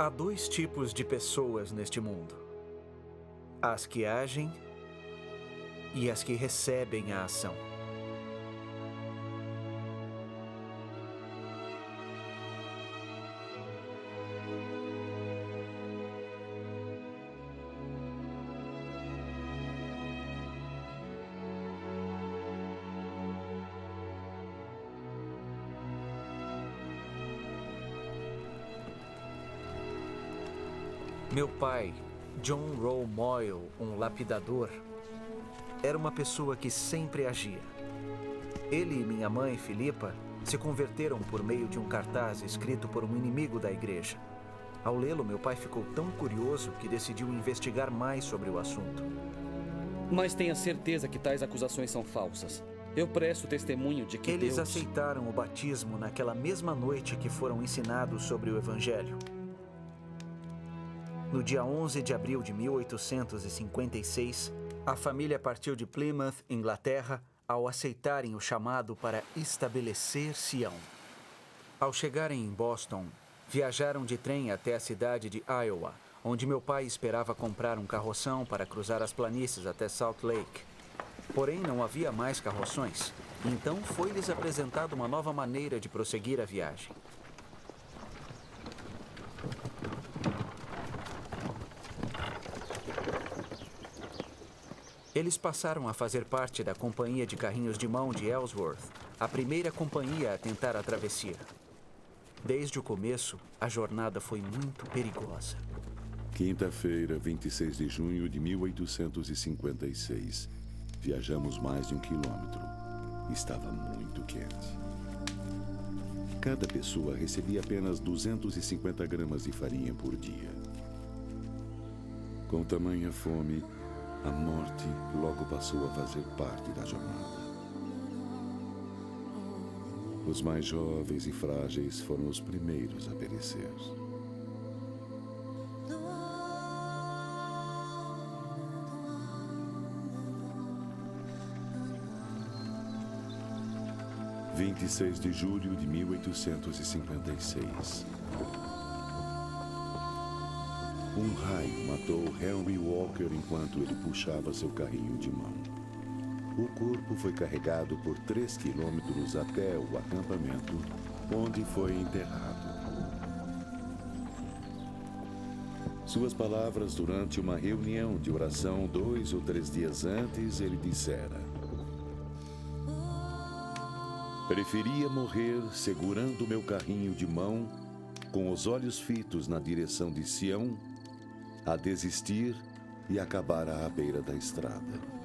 Há dois tipos de pessoas neste mundo: as que agem e as que recebem a ação. Meu pai, John Rowe Moyle, um lapidador, era uma pessoa que sempre agia. Ele e minha mãe, Philippa, se converteram por meio de um cartaz escrito por um inimigo da igreja. Ao lê-lo, meu pai ficou tão curioso que decidiu investigar mais sobre o assunto. Mas tenha certeza que tais acusações são falsas. Eu presto testemunho de que Eles Deus... aceitaram o batismo naquela mesma noite que foram ensinados sobre o Evangelho. No dia 11 de abril de 1856, a família partiu de Plymouth, Inglaterra, ao aceitarem o chamado para estabelecer Sião. Ao chegarem em Boston, viajaram de trem até a cidade de Iowa, onde meu pai esperava comprar um carroção para cruzar as planícies até Salt Lake. Porém, não havia mais carroções, então foi-lhes apresentada uma nova maneira de prosseguir a viagem. Eles passaram a fazer parte da Companhia de Carrinhos de Mão de Ellsworth, a primeira companhia a tentar a travessia. Desde o começo, a jornada foi muito perigosa. Quinta-feira, 26 de junho de 1856. Viajamos mais de 1 quilômetro. Estava muito quente. Cada pessoa recebia apenas 250 gramas de farinha por dia. Com tamanha fome, a morte logo passou a fazer parte da jornada. Os mais jovens e frágeis foram os primeiros a perecer. – 26 de julho de 1856. Um raio matou Henry Walker enquanto ele puxava seu carrinho de mão. O corpo foi carregado por 3 quilômetros até o acampamento, onde foi enterrado. Suas palavras durante uma reunião de oração 2 ou 3 dias antes, ele dissera: preferia morrer segurando meu carrinho de mão, com os olhos fitos na direção de Sião, a desistir e acabar à beira da estrada.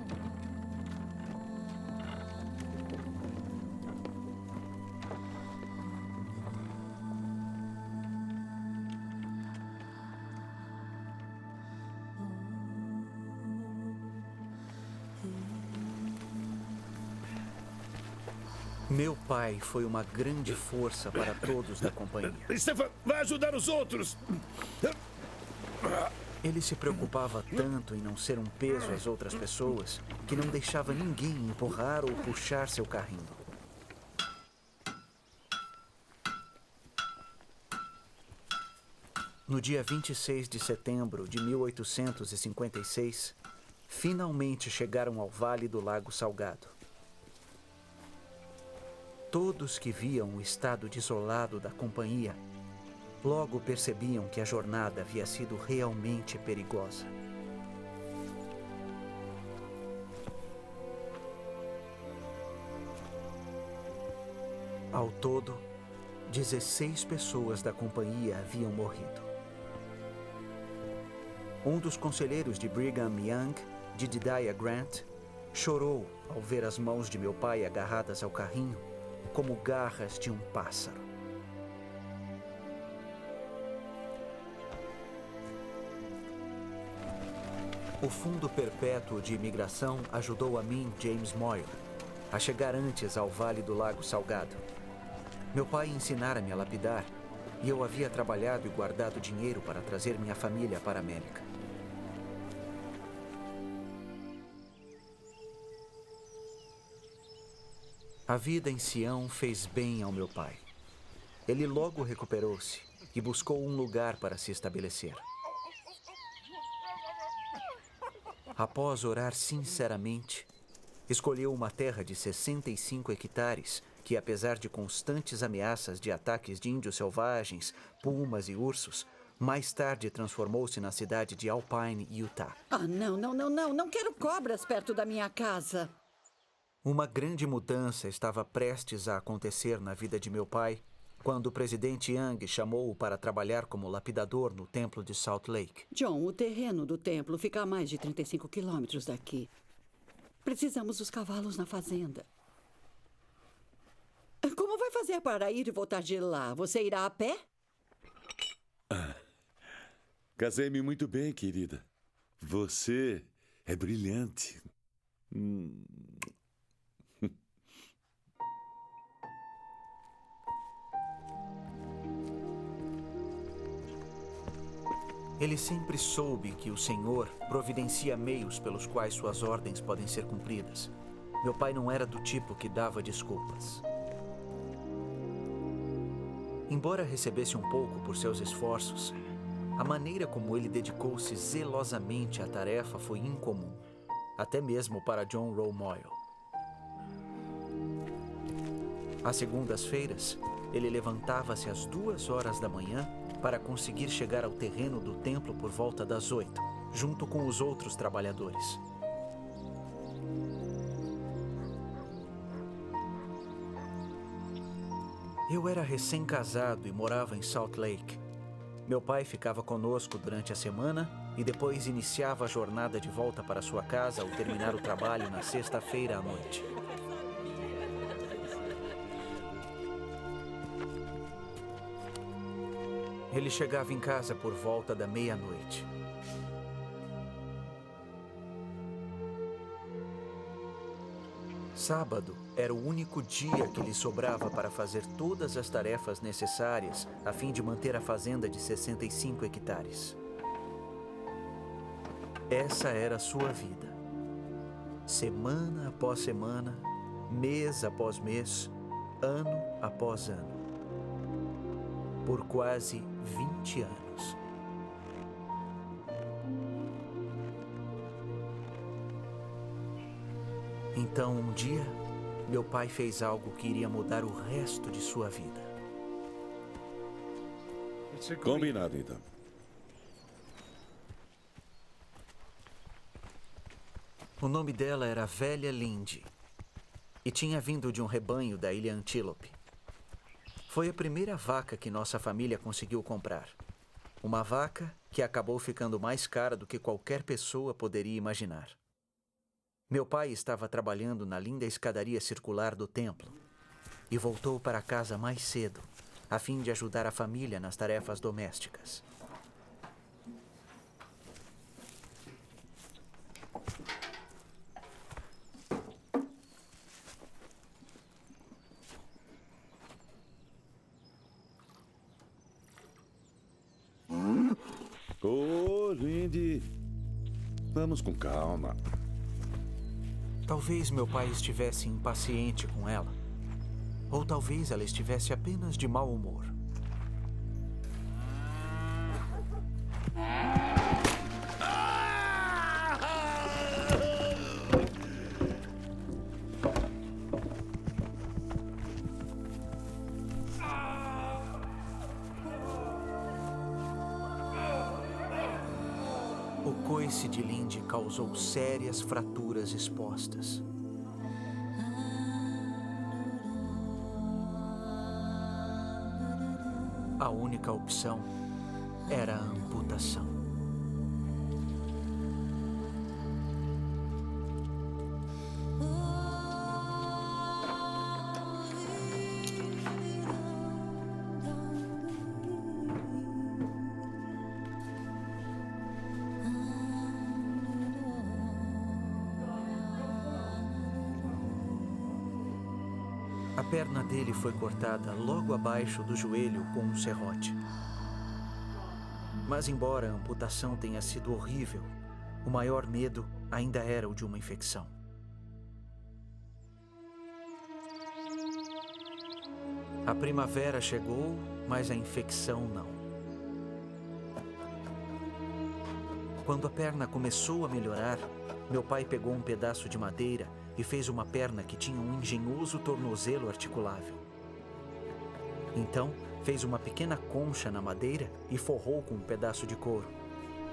Meu pai foi uma grande força para todos da companhia. Stefan, vai ajudar os outros! Ele se preocupava tanto em não ser um peso às outras pessoas que não deixava ninguém empurrar ou puxar seu carrinho. No dia 26 de setembro de 1856, finalmente chegaram ao Vale do Lago Salgado. Todos que viam o estado desolado da companhia logo percebiam que a jornada havia sido realmente perigosa. Ao todo, 16 pessoas da companhia haviam morrido. Um dos conselheiros de Brigham Young, Jedediah Grant, chorou ao ver as mãos de meu pai agarradas ao carrinho como garras de um pássaro. O Fundo Perpétuo de Imigração ajudou a mim, James Moyle, a chegar antes ao Vale do Lago Salgado. Meu pai ensinara-me a lapidar e eu havia trabalhado e guardado dinheiro para trazer minha família para a América. A vida em Sião fez bem ao meu pai. Ele logo recuperou-se e buscou um lugar para se estabelecer. Após orar sinceramente, escolheu uma terra de 65 hectares que, apesar de constantes ameaças de ataques de índios selvagens, pumas e ursos, mais tarde transformou-se na cidade de Alpine, Utah. Ah, não, não, não, não. Não quero cobras perto da minha casa. Uma grande mudança estava prestes a acontecer na vida de meu pai quando o presidente Young chamou-o para trabalhar como lapidador no templo de Salt Lake. John, o terreno do templo fica a mais de 35 quilômetros daqui. Precisamos dos cavalos na fazenda. Como vai fazer para ir e voltar de lá? Você irá a pé? Casei-me muito bem, querida. Você é brilhante. Ele sempre soube que o Senhor providencia meios pelos quais suas ordens podem ser cumpridas. Meu pai não era do tipo que dava desculpas. Embora recebesse um pouco por seus esforços, a maneira como ele dedicou-se zelosamente à tarefa foi incomum, até mesmo para John Rowe Moyle. Às segundas-feiras, ele levantava-se às 2 horas da manhã para conseguir chegar ao terreno do templo por volta das 8, junto com os outros trabalhadores. Eu era recém-casado e morava em Salt Lake. Meu pai ficava conosco durante a semana e depois iniciava a jornada de volta para sua casa ao terminar o trabalho na sexta-feira à noite. Ele chegava em casa por volta da meia-noite. Sábado era o único dia que lhe sobrava para fazer todas as tarefas necessárias a fim de manter a fazenda de 65 hectares. Essa era a sua vida. Semana após semana, mês após mês, ano após ano. Por quase 20 anos. Então, um dia, meu pai fez algo que iria mudar o resto de sua vida. Combinado, então. O nome dela era Velha Lindy e tinha vindo de um rebanho da ilha Antílope. Foi a primeira vaca que nossa família conseguiu comprar. Uma vaca que acabou ficando mais cara do que qualquer pessoa poderia imaginar. Meu pai estava trabalhando na linda escadaria circular do templo e voltou para casa mais cedo, a fim de ajudar a família nas tarefas domésticas. Ô, Lindy, vamos com calma. Talvez meu pai estivesse impaciente com ela. Ou talvez ela estivesse apenas de mau humor. O coice de Lindy causou sérias fraturas expostas. A única opção era a amputação. A perna dele foi cortada logo abaixo do joelho com um serrote. Mas embora a amputação tenha sido horrível, o maior medo ainda era o de uma infecção. A primavera chegou, mas a infecção não. Quando a perna começou a melhorar, meu pai pegou um pedaço de madeira e fez uma perna que tinha um engenhoso tornozelo articulável. Então, fez uma pequena concha na madeira e forrou com um pedaço de couro.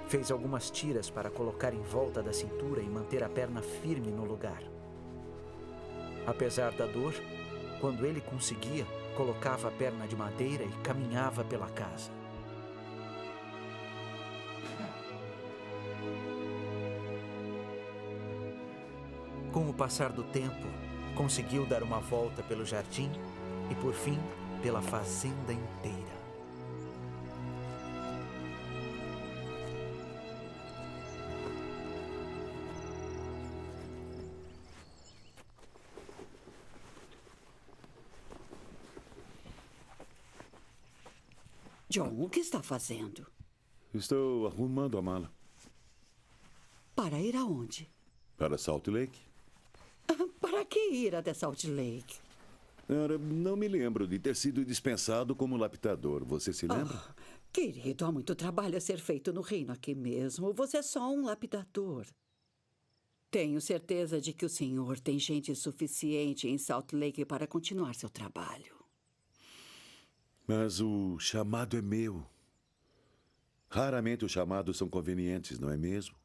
Fez algumas tiras para colocar em volta da cintura e manter a perna firme no lugar. Apesar da dor, quando ele conseguia, colocava a perna de madeira e caminhava pela casa. Com o passar do tempo, conseguiu dar uma volta pelo jardim e, por fim, pela fazenda inteira. John, o que está fazendo? Estou arrumando a mala. Para ir aonde? Para Salt Lake? Para que ir até Salt Lake? Não me lembro de ter sido dispensado como lapidador. Você se lembra? Querido, há muito trabalho a ser feito no reino aqui mesmo. Você é só um lapidador. Tenho certeza de que o senhor tem gente suficiente em Salt Lake para continuar seu trabalho. Mas o chamado é meu. Raramente os chamados são convenientes, não é mesmo?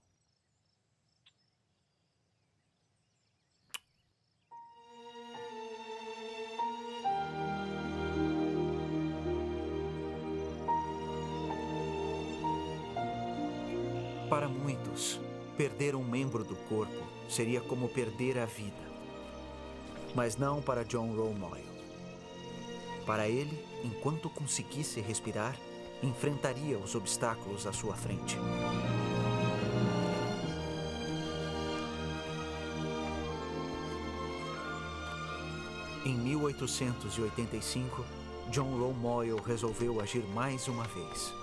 Para muitos, perder um membro do corpo seria como perder a vida. Mas não para John Romoyle. Para ele, enquanto conseguisse respirar, enfrentaria os obstáculos à sua frente. Em 1885, John Romoyle resolveu agir mais uma vez.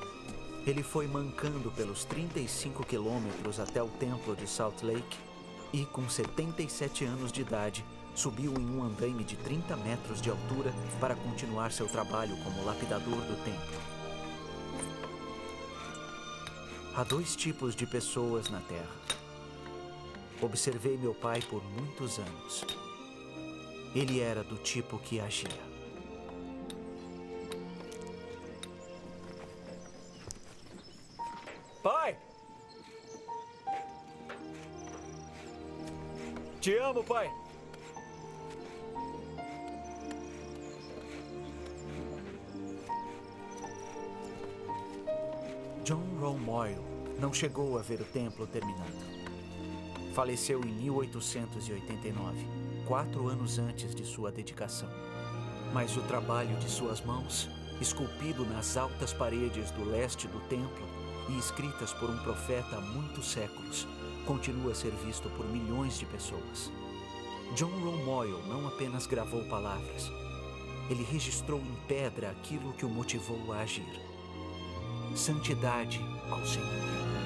Ele foi mancando pelos 35 quilômetros até o templo de Salt Lake e, com 77 anos de idade, subiu em um andaime de 30 metros de altura para continuar seu trabalho como lapidador do templo. Há dois tipos de pessoas na Terra. Observei meu pai por muitos anos. Ele era do tipo que agia. Pai! Te amo, pai! John Romoyle não chegou a ver o templo terminado. Faleceu em 1889, 4 anos antes de sua dedicação. Mas o trabalho de suas mãos, esculpido nas altas paredes do leste do templo e escritas por um profeta há muitos séculos, continua a ser visto por milhões de pessoas. John Romoyle não apenas gravou palavras, ele registrou em pedra aquilo que o motivou a agir. Santidade ao Senhor.